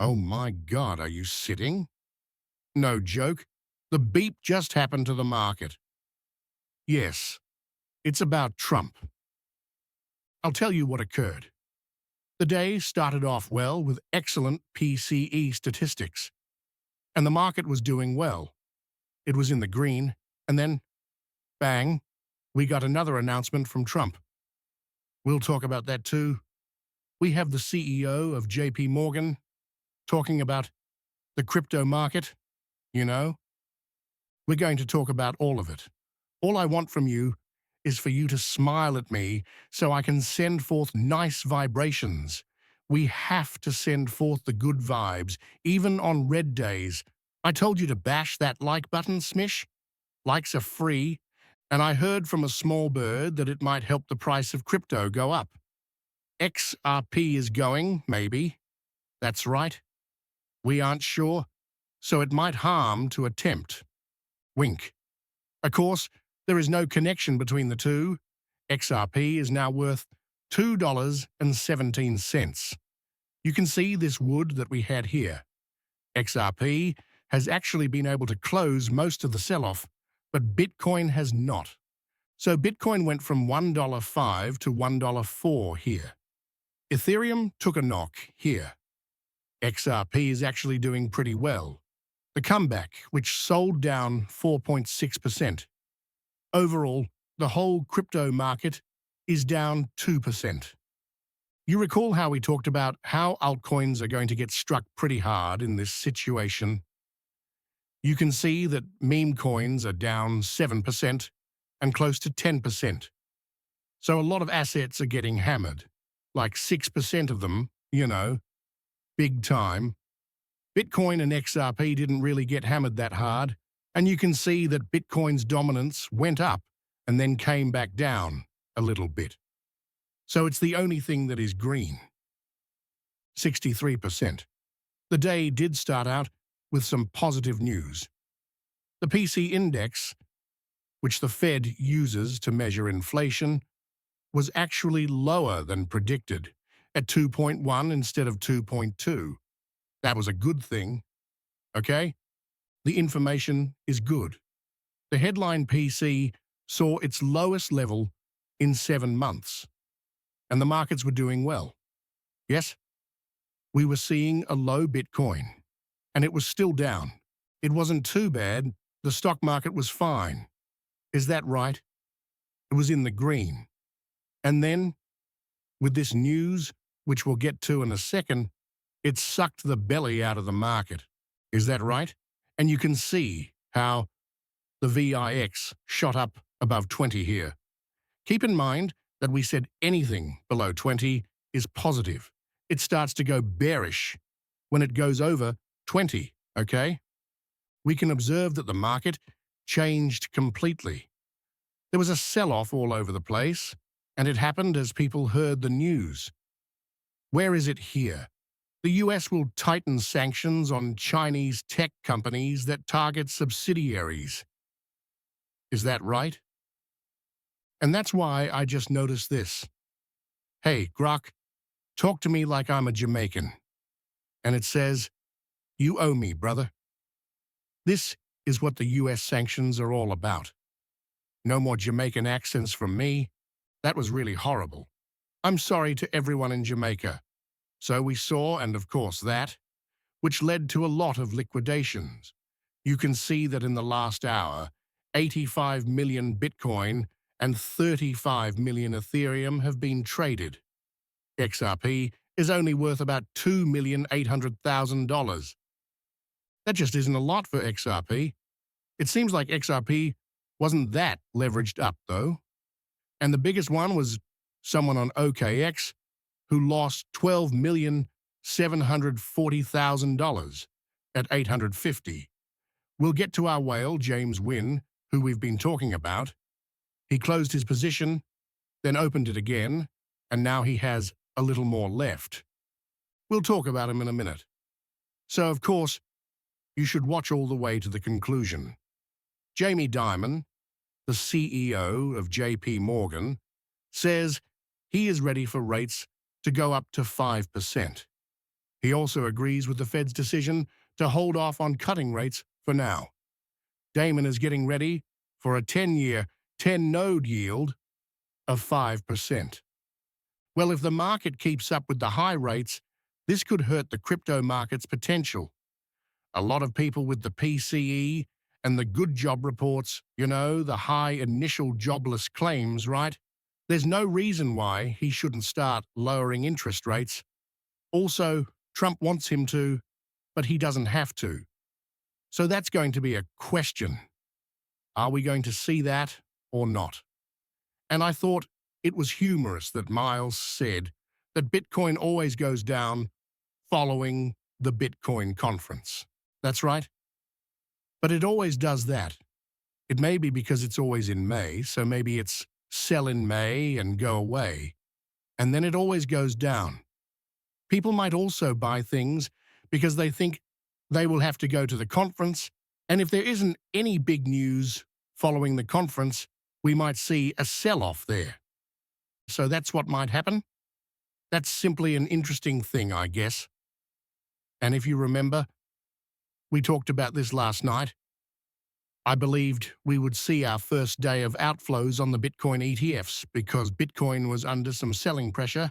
Oh my God, are you sitting? No joke. The beep just happened to the market. Yes, it's about Trump. I'll tell you what occurred. The day started off well with excellent PCE statistics, and the market was doing well. It was in the green, and then, bang, we got another announcement from Trump. We'll talk about that too. We have the CEO of JP Morgan talking about the crypto market, you know. We're going to talk about all of it. All I want from you is for you to smile at me so I can send forth nice vibrations. We have to send forth the good vibes, even on red days. I told you to bash that like button, Smish. Likes are free, and I heard from a small bird that it might help the price of crypto go up. XRP is going, maybe. That's right. We aren't sure, so it might harm to attempt. Wink. Of course, there is no connection between the two. XRP is now worth $2.17. You can see this wood that we had here. XRP has actually been able to close most of the sell-off, but Bitcoin has not. So Bitcoin went from $1.05 to $1.04 here. Ethereum took a knock here. XRP is actually doing pretty well. The comeback, which sold down 4.6%. Overall, the whole crypto market is down 2%. You recall how we talked about how altcoins are going to get struck pretty hard in this situation? You can see that meme coins are down 7% and close to 10%. So a lot of assets are getting hammered, like 6% of them, big time. Bitcoin and XRP didn't really get hammered that hard, and you can see that Bitcoin's dominance went up and then came back down a little bit. So it's the only thing that is green. 63%. The day did start out with some positive news. The PC index, which the Fed uses to measure inflation, was actually lower than predicted, at 2.1 instead of 2.2. That was a good thing, okay? The information is good. The headline PC saw its lowest level in 7 months, and the markets were doing well. Yes, we were seeing a low Bitcoin, and it was still down. It wasn't too bad. The stock market was fine. Is that right? It was in the green. And then, with this news, which we'll get to in a second, it sucked the belly out of the market. Is that right? And you can see how the VIX shot up above 20 here. Keep in mind that we said anything below 20 is positive. It starts to go bearish when it goes over 20, okay? We can observe that the market changed completely. There was a sell-off all over the place, and it happened as people heard the news. Where is it here? The US will tighten sanctions on Chinese tech companies that target subsidiaries. Is that right? And that's why I just noticed this. Hey, Grok, talk to me like I'm a Jamaican. And it says, you owe me, brother. This is what the US sanctions are all about. No more Jamaican accents from me. That was really horrible. I'm sorry to everyone in Jamaica. So we saw, and of course that, which led to a lot of liquidations. You can see that in the last hour, 85 million Bitcoin and 35 million Ethereum have been traded. XRP is only worth about $2,800,000. That just isn't a lot for XRP. It seems like XRP wasn't that leveraged up, though. And the biggest one was someone on OKX who lost $12,740,000 at 850. We'll get to our whale, James Wynn, who we've been talking about. He closed his position, then opened it again, and now he has a little more left. We'll talk about him in a minute. So, of course, you should watch all the way to the conclusion. Jamie Dimon, the CEO of JP Morgan, says he is ready for rates to go up to 5%. He also agrees with the Fed's decision to hold off on cutting rates for now. Damon is getting ready for a 10-year, 10-node yield of 5%. Well, if the market keeps up with the high rates, this could hurt the crypto market's potential. A lot of people with the PCE and the good job reports, the high initial jobless claims, right? There's no reason why he shouldn't start lowering interest rates. Also, Trump wants him to, but he doesn't have to. So that's going to be a question. Are we going to see that or not? And I thought it was humorous that Miles said that Bitcoin always goes down following the Bitcoin conference. That's right. But it always does that. It may be because it's always in May, so maybe it's sell in May and go away. And then it always goes down. People might also buy things because they think they will have to go to the conference, and if there isn't any big news following the conference, we might see a sell-off there. So that's what might happen. That's simply an interesting thing, I guess. And if you remember, we talked about this last night. I believed we would see our first day of outflows on the Bitcoin ETFs because Bitcoin was under some selling pressure,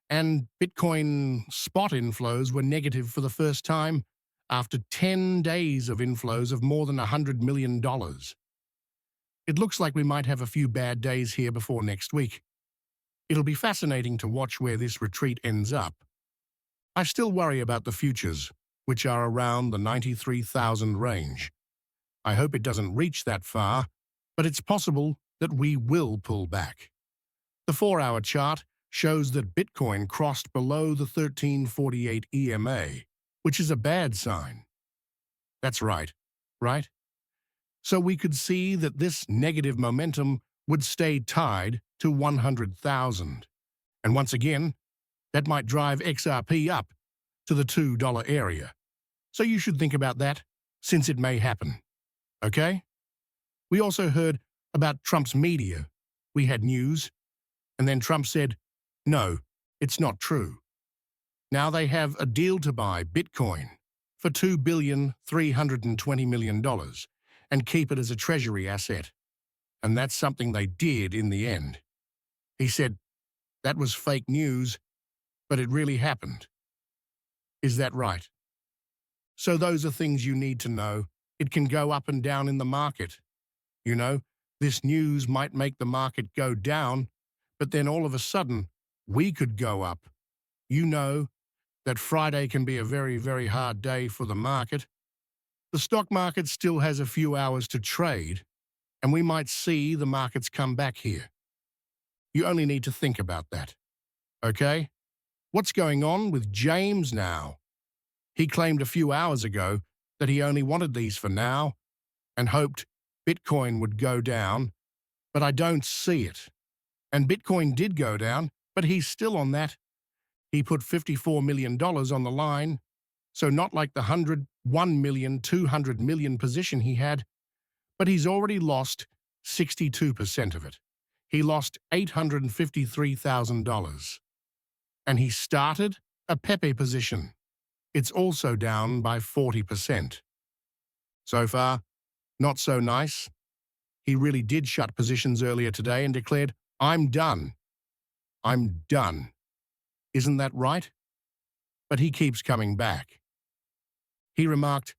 and Bitcoin spot inflows were negative for the first time after 10 days of inflows of more than $100 million. It looks like we might have a few bad days here before next week. It'll be fascinating to watch where this retreat ends up. I still worry about the futures, which are around the 93,000 range. I hope it doesn't reach that far, but it's possible that we will pull back. The 4-hour chart shows that Bitcoin crossed below the 1348 EMA, which is a bad sign. That's right? So we could see that this negative momentum would stay tied to 100,000. And once again, that might drive XRP up to the $2 area. So you should think about that, since it may happen. Okay? We also heard about Trump's media. We had news, and then Trump said, no, it's not true. Now they have a deal to buy Bitcoin for $2,320 million and keep it as a treasury asset. And that's something they did in the end. He said, that was fake news, but it really happened. Is that right? So those are things you need to know. It can go up and down in the market. This news might make the market go down, but then all of a sudden, we could go up. That Friday can be a very, very hard day for the market. The stock market still has a few hours to trade, and we might see the markets come back here. You only need to think about that. Okay? What's going on with James now? He claimed a few hours ago that he only wanted these for now and hoped Bitcoin would go down, but I don't see it. And Bitcoin did go down, but he's still on that. He put $54 million on the line, so not like the 101 million, 200 million position he had, but he's already lost 62% of it. He lost $853,000. And he started a Pepe position. It's also down by 40%. So far, not so nice. He really did shut positions earlier today and declared, I'm done. I'm done. Isn't that right? But he keeps coming back. He remarked,